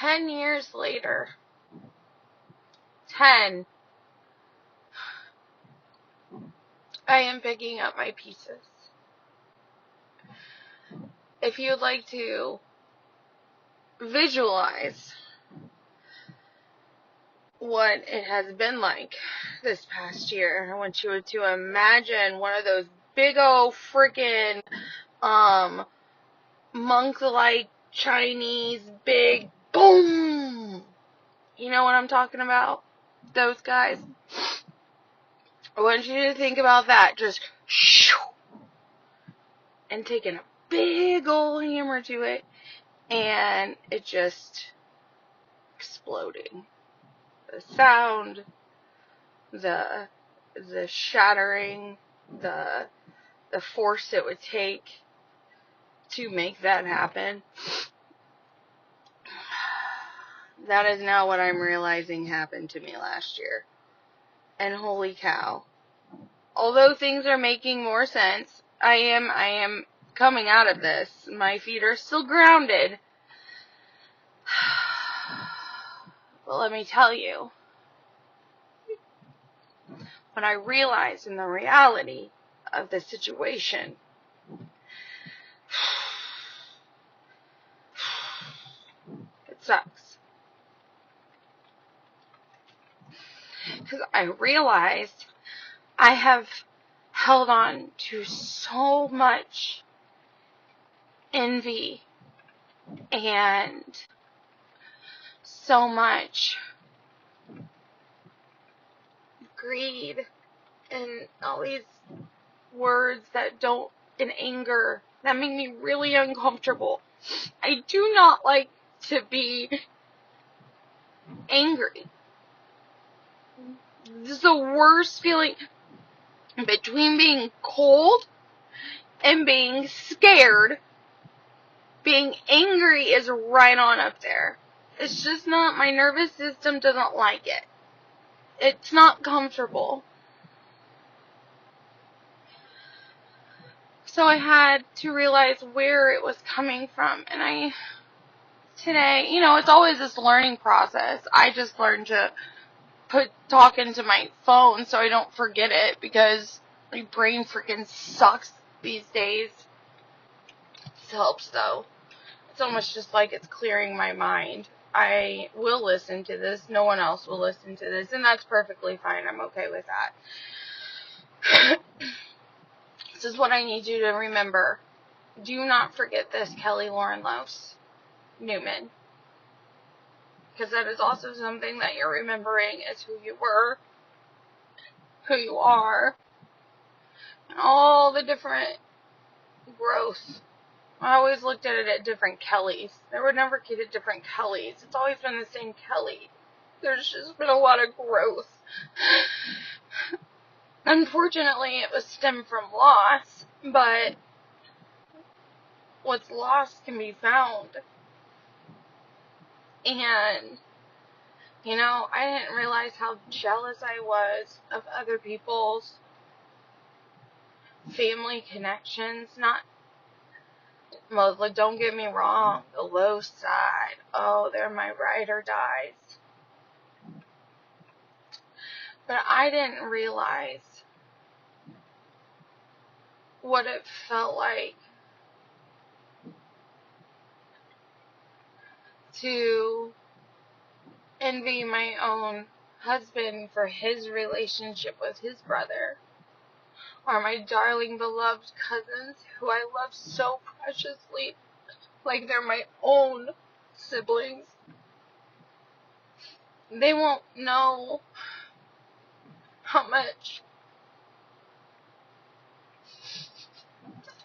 10 years later, 10, I am picking up my pieces. If you'd like to visualize what it has been like this past year, I want you to imagine one of those big old freaking monk-like Chinese big boom. You know what I'm talking about? Those guys. I want you to think about that. Just shoo, and taking a big old hammer to it, and it just exploding. The sound, the shattering, the force it would take to make that happen. That is now what I'm realizing happened to me last year. And holy cow. Although things are making more sense, I am coming out of this. My feet are still grounded. But let me tell you, when I realized in the reality of the situation, it sucks. Because I realized I have held on to so much envy and so much greed and all these words that don't, in anger, that make me really uncomfortable. I do not like to be angry. This is the worst feeling. Between being cold and being scared, being angry is right on up there. It's just not, my nervous system doesn't like it. It's not comfortable. So I had to realize where it was coming from. And today, it's always this learning process. I just learned to talk into my phone so I don't forget it, because my brain freaking sucks these days. This helps though. It's almost just like it's clearing my mind. I will listen to this. No one else will listen to this, and that's perfectly fine. I'm okay with that. This is what I need you to remember. Do not forget this, Kelly Lauren Lose Newman. Because that is also something that you're remembering, is who you were, who you are, and all the different growth. I always looked at it at different Kellys. There were never different Kellys. It's always been the same Kelly. There's just been a lot of growth. Unfortunately, it was stemmed from loss, but what's lost can be found. And, I didn't realize how jealous I was of other people's family connections. Well, don't get me wrong, the low side. Oh, they're my ride or dies. But I didn't realize what it felt like to envy my own husband for his relationship with his brother, or my darling beloved cousins who I love so preciously, like they're my own siblings. They won't know how much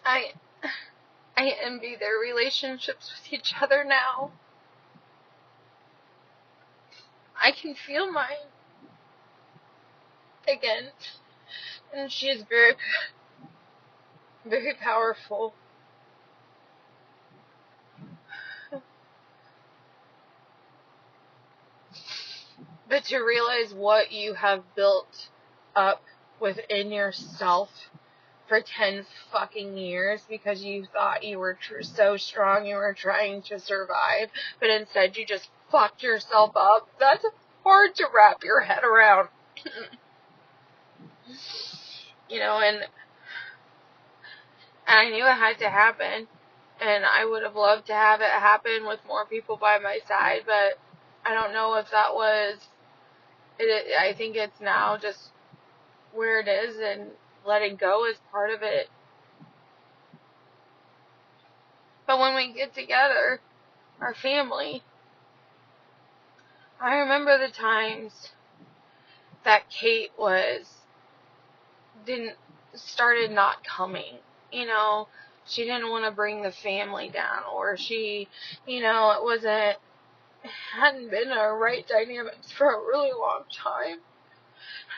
I envy their relationships with each other now. I can feel mine again, and she is very, very powerful. But to realize what you have built up within yourself for 10 fucking years because you thought you were so strong, you were trying to survive, but instead you just fucked yourself up. That's hard to wrap your head around. And I knew it had to happen, and I would have loved to have it happen with more people by my side, but I don't know if that was it. I think it's now just where it is, and letting go is part of it. But when we get together, our family, I remember the times that Kate started not coming. She didn't want to bring the family down, or she, it hadn't been a right dynamics for a really long time.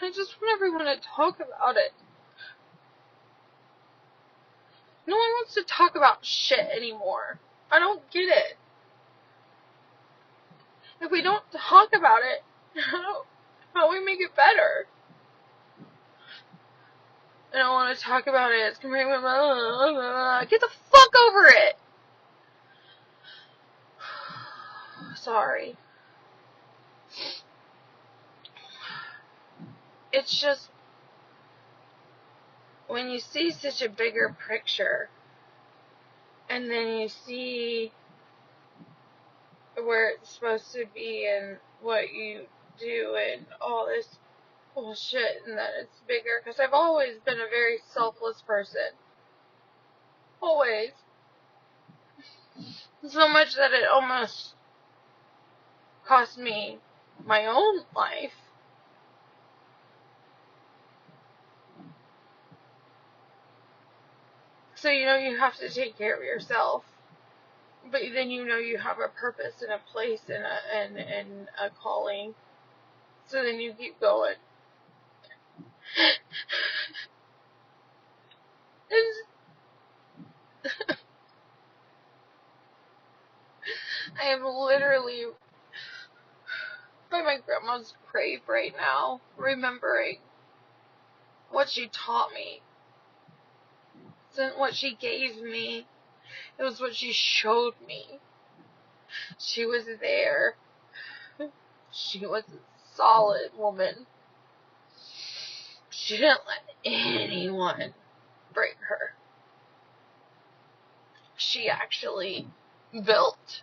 I just want everyone to talk about it. No one wants to talk about shit anymore. I don't get it. If we don't talk about it, how do we make it better? I don't want to talk about it. It's going to get the fuck over it. Sorry. It's just, when you see such a bigger picture, and then you see where it's supposed to be and what you do and all this bullshit, and that it's bigger, because I've always been a very selfless person. Always. So much that it almost cost me my own life. So you have to take care of yourself, but then you have a purpose and a place and a calling. So then you keep going. I am literally by my grandma's grave right now, remembering what she taught me. It wasn't what she gave me. It was what she showed me. She was there. She was a solid woman. She didn't let anyone break her. She actually built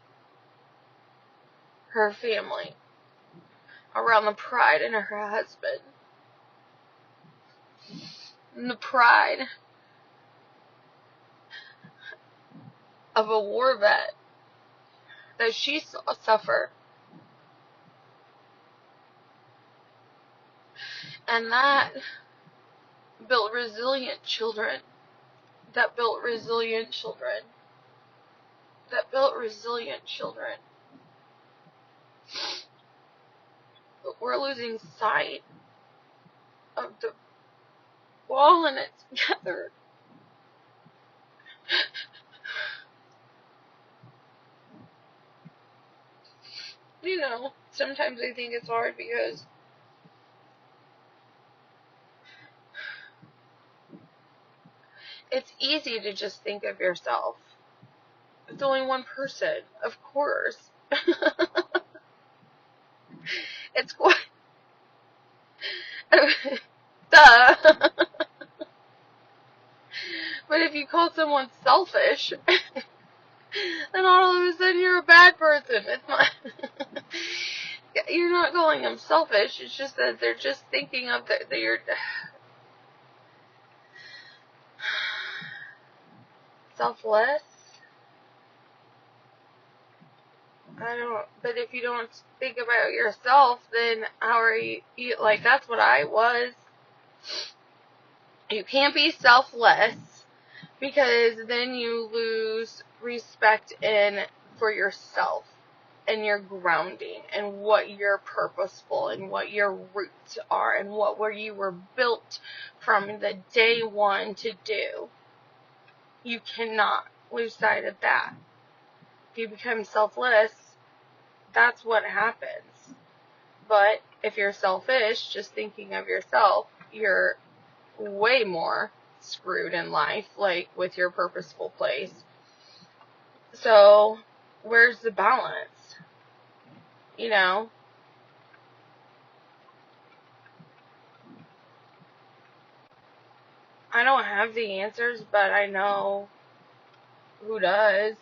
her family around the pride in her husband. And the pride of a war vet that she saw suffer. And that built resilient children. That built resilient children. That built resilient children. But we're losing sight of the walling it together. Sometimes I think it's hard because it's easy to just think of yourself. It's only one person, of course. It's quite... Duh. But if you call someone selfish, then all of a sudden you're a bad person. It's not... You're not calling them selfish. It's just that they're just thinking of that you're... selfless? But if you don't think about yourself, then how are you, that's what I was. You can't be selfless, because then you lose respect for yourself, and your grounding, and what you're purposeful, and what your roots are, and where you were built from the day one to do. You cannot lose sight of that. If you become selfless, that's what happens. But if you're selfish, just thinking of yourself, you're way more screwed in life, with your purposeful place. So, where's the balance? You know, I don't have the answers, but I know who does.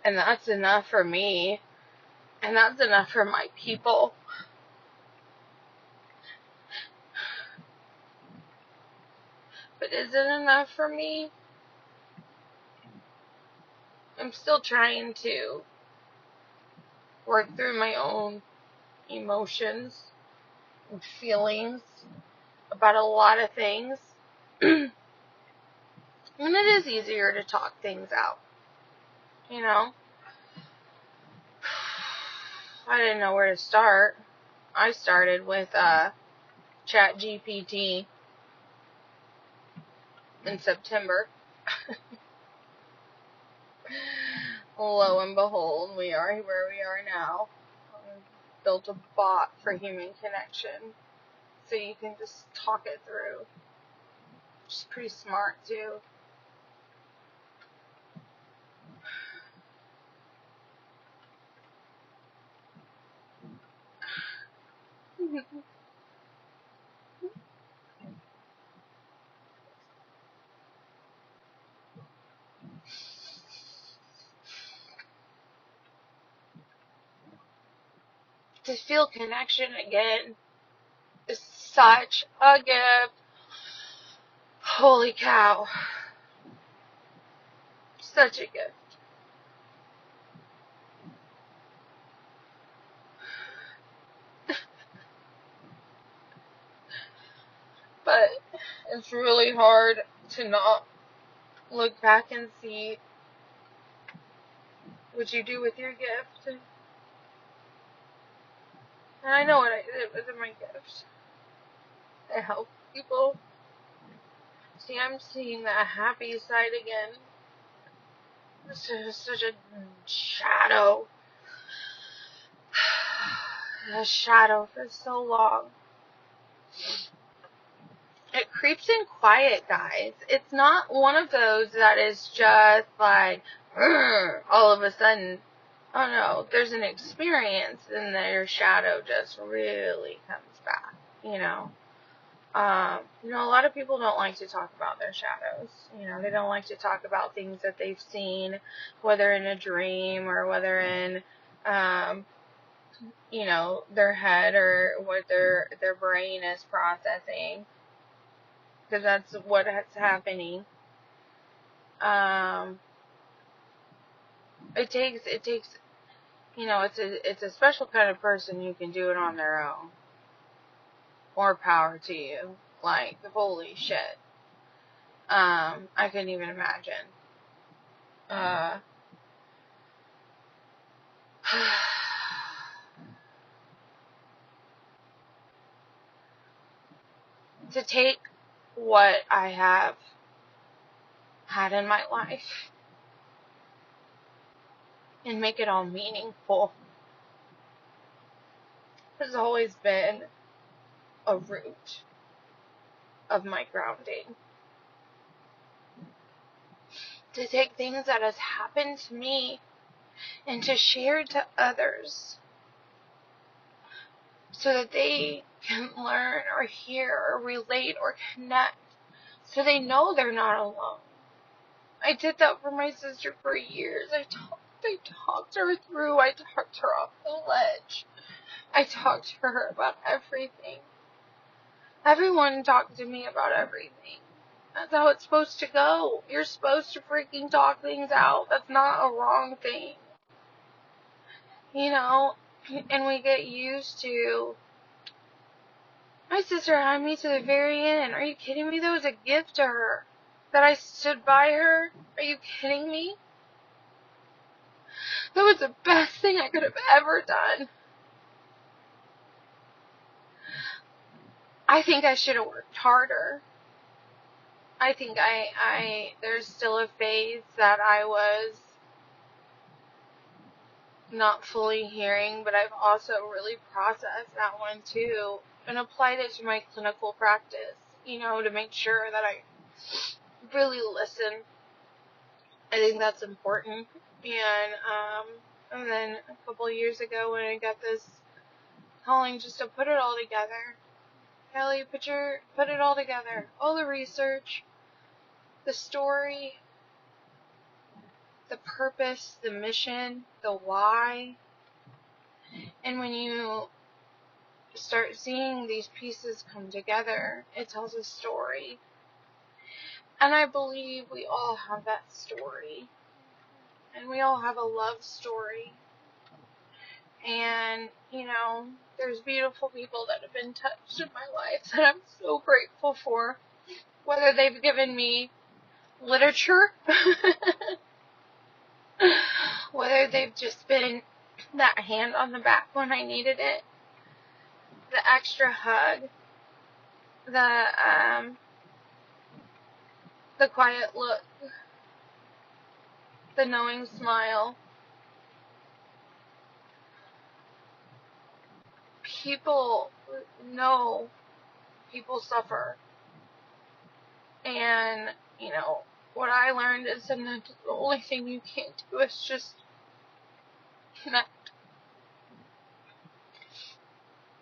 And that's enough for me. And that's enough for my people. But is it enough for me? I'm still trying to work through my own emotions and feelings about a lot of things. And it is easier to talk things out, you know? I didn't know where to start. I started with ChatGPT in September. Lo and behold, we are where we are now. I built a bot for human connection, so you can just talk it through. Which is pretty smart, too. To feel connection again is such a gift. Holy cow. Such a gift. But it's really hard to not look back and see what you do with your gift. And I know what I did with my gift. I help people. See, I'm seeing that happy side again. This is such a shadow. A shadow for so long. It creeps in quiet, guys. It's not one of those that is just like, all of a sudden. Oh no, there's an experience and your shadow just really comes back, you know. A lot of people don't like to talk about their shadows. They don't like to talk about things that they've seen, whether in a dream or whether in, their head or what their brain is processing. Because that's what is happening. It takes, it's a special kind of person who can do it on their own. More power to you. Like, holy shit. I couldn't even imagine. To take what I have had in my life and make it all meaningful has always been a root of my grounding. To take things that has happened to me and to share to others so that they can learn or hear or relate or connect so they know they're not alone. I did that for my sister for years. I talked her through. I talked her off the ledge. I talked to her about everything. Everyone talked to me about everything. That's how it's supposed to go. You're supposed to freaking talk things out. That's not a wrong thing. And we get used to... My sister had me to the very end. Are you kidding me? That was a gift to her. That I stood by her. Are you kidding me? That was the best thing I could have ever done. I think I should have worked harder. I think there's still a phase that I was not fully hearing, but I've also really processed that one too and applied it to my clinical practice, to make sure that I really listen. I think that's important. And And then a couple of years ago when I got this calling just to put it all together. Kelly, put it all together. All the research, the story, the purpose, the mission, the why. And when you start seeing these pieces come together, it tells a story. And I believe we all have that story. And we all have a love story. And, there's beautiful people that have been touched in my life that I'm so grateful for. Whether they've given me literature, whether they've just been that hand on the back when I needed it, the extra hug, the quiet look, the knowing smile. People know people suffer. And, what I learned is sometimes the only thing you can't do is just connect.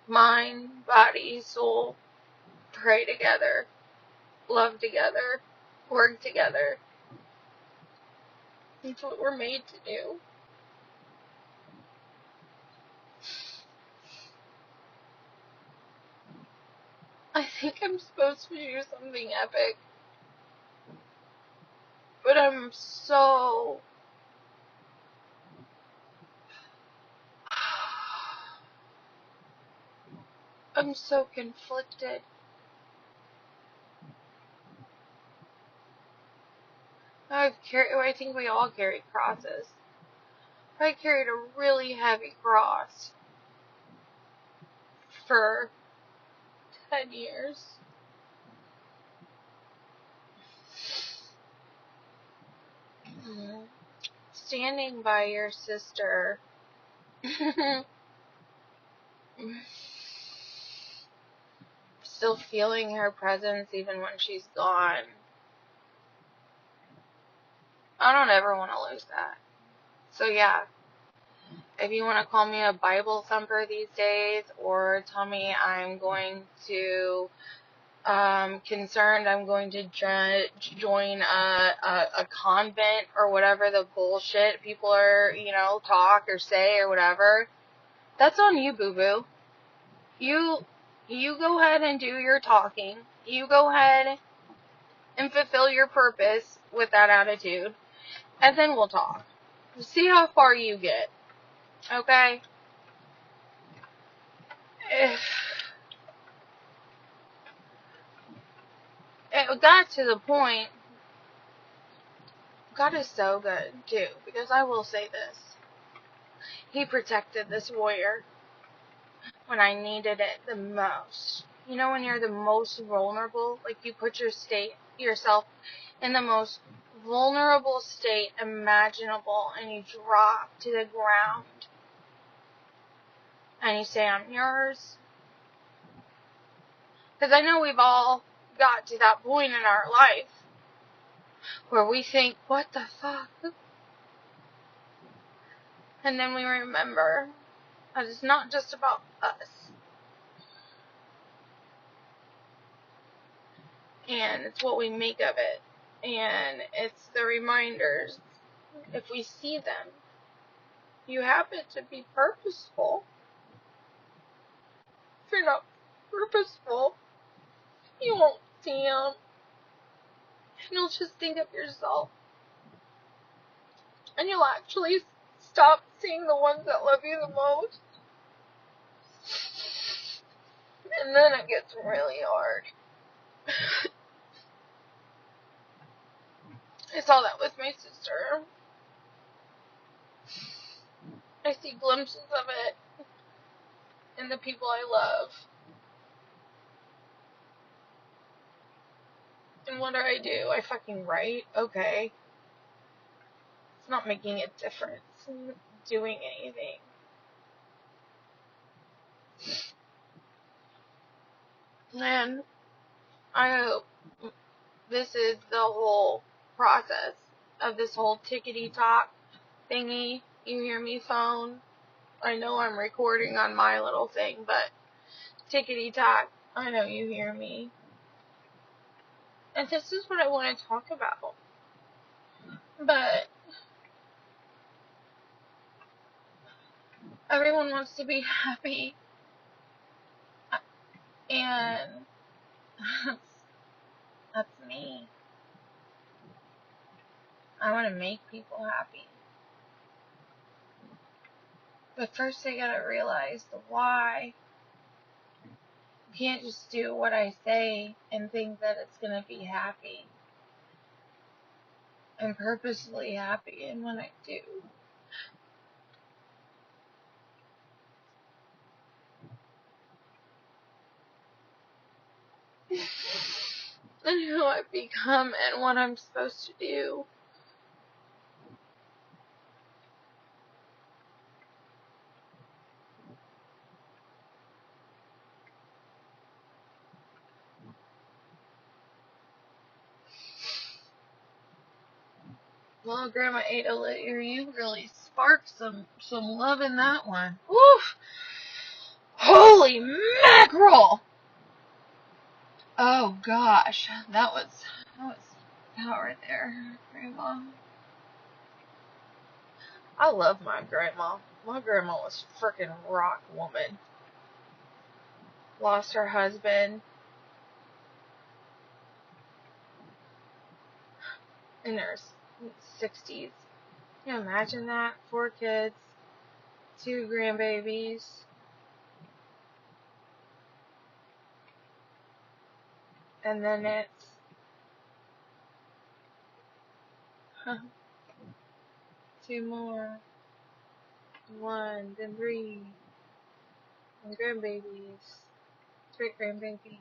Mind, body, soul, pray together, love together, work together. That's what we're made to do. I think I'm supposed to do something epic, but I'm so conflicted. I think we all carry crosses. I carried a really heavy cross for 10 years. Standing by your sister. Still feeling her presence even when she's gone. I don't ever want to lose that. So yeah, if you want to call me a Bible thumper these days, or tell me I'm going to, concerned I'm going to join a convent or whatever the bullshit people are, talk or say or whatever, that's on you, boo-boo. You go ahead and do your talking. You go ahead and fulfill your purpose with that attitude, and then we'll talk. See how far you get. Okay? It got to the point, God is so good, too, because I will say this. He protected this warrior when I needed it the most. You know, when you're the most vulnerable, like you put yourself in the most vulnerable state imaginable, and you drop to the ground, and you say, I'm yours. Because I know we've all got to that point in our life where we think, what the fuck? And then we remember that it's not just about us. And it's what we make of it. And it's the reminders. If we see them, you happen to be purposeful. If you're not purposeful, you won't see them. And you'll just think of yourself. And you'll actually stop seeing the ones that love you the most. And then it gets really hard. I saw that with my sister. I see glimpses of it in the people I love. And what do? I fucking write? Okay. It's not making a difference. It's not doing anything. And I hope this is the whole process of this whole tickety-talk thingy You hear me, phone? I know I'm recording on my little thing, but tickety-tock, I know you hear me. And this is what I want to talk about. But everyone wants to be happy. And that's me. I want to make people happy. But first I gotta realize the why. You can't just do what I say and think that it's gonna be happy. I'm purposely happy in what I do. And who I've become and what I'm supposed to do. Well, Grandma Ada, you really sparked some love in that one. Oof! Holy mackerel! Oh gosh, that was power there, Grandma. I love my grandma. My grandma was frickin' rock woman. Lost her husband in her 60s. Can you imagine that? 4 kids, 2 grandbabies. And then it's 2 more. 1, then 3. And grandbabies. Great grandbabies.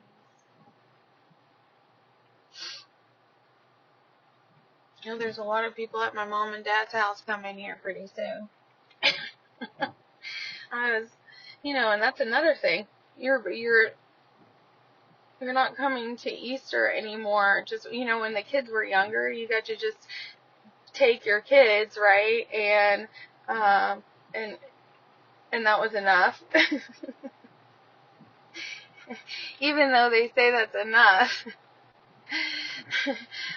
You know, there's a lot of people at my mom and dad's house coming here pretty soon. And that's another thing. You're not coming to Easter anymore. Just, when the kids were younger, you got to just take your kids, right? And that was enough. Even though they say that's enough.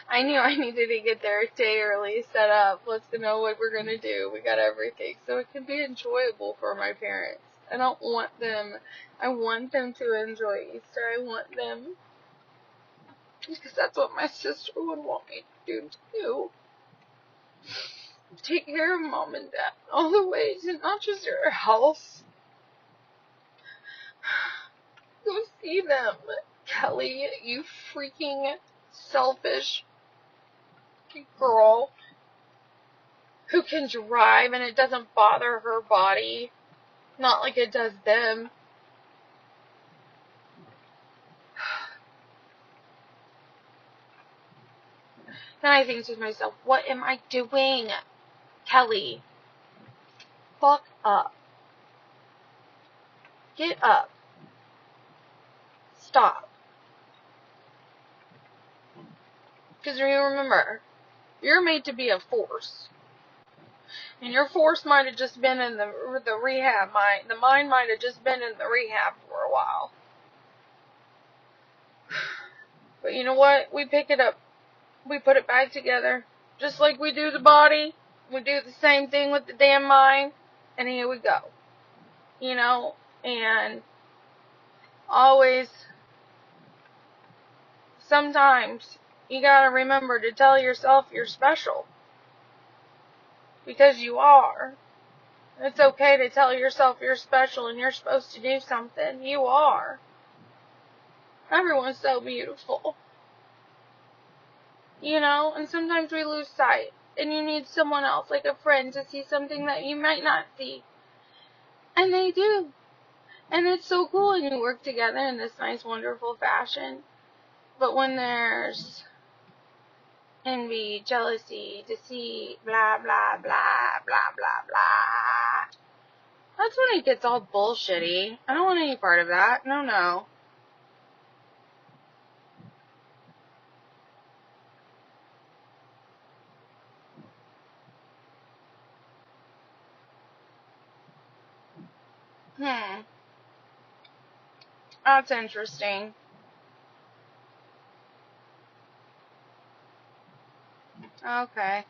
I knew I needed to get there a day early, set up, let's know what we're going to do. We got everything. So it can be enjoyable for my parents. I want them to enjoy Easter. I want them, because that's what my sister would want me to do too. Take care of mom and dad all the ways, and not just their health. Go see them. Kelly, you freaking selfish girl who can drive and it doesn't bother her body. Not like it does them. Then I think to myself, what am I doing, Kelly? Fuck up. Get up. Stop. Because remember, you're made to be a force. And your force might have just been in the rehab mind. The mind might have just been in the rehab for a while. But you know what? We pick it up. We put it back together. Just like we do the body. We do the same thing with the damn mind. And here we go. And always, sometimes, you gotta remember to tell yourself you're special. Because you are. It's okay to tell yourself you're special and you're supposed to do something. You are. Everyone's so beautiful. And sometimes we lose sight. And you need someone else, like a friend, to see something that you might not see. And they do. And it's so cool, and you work together in this nice, wonderful fashion. But when there's envy, jealousy, deceit, blah, blah, blah, blah, blah, blah, that's when it gets all bullshitty. I don't want any part of that. No. Hmm. That's interesting. Okay.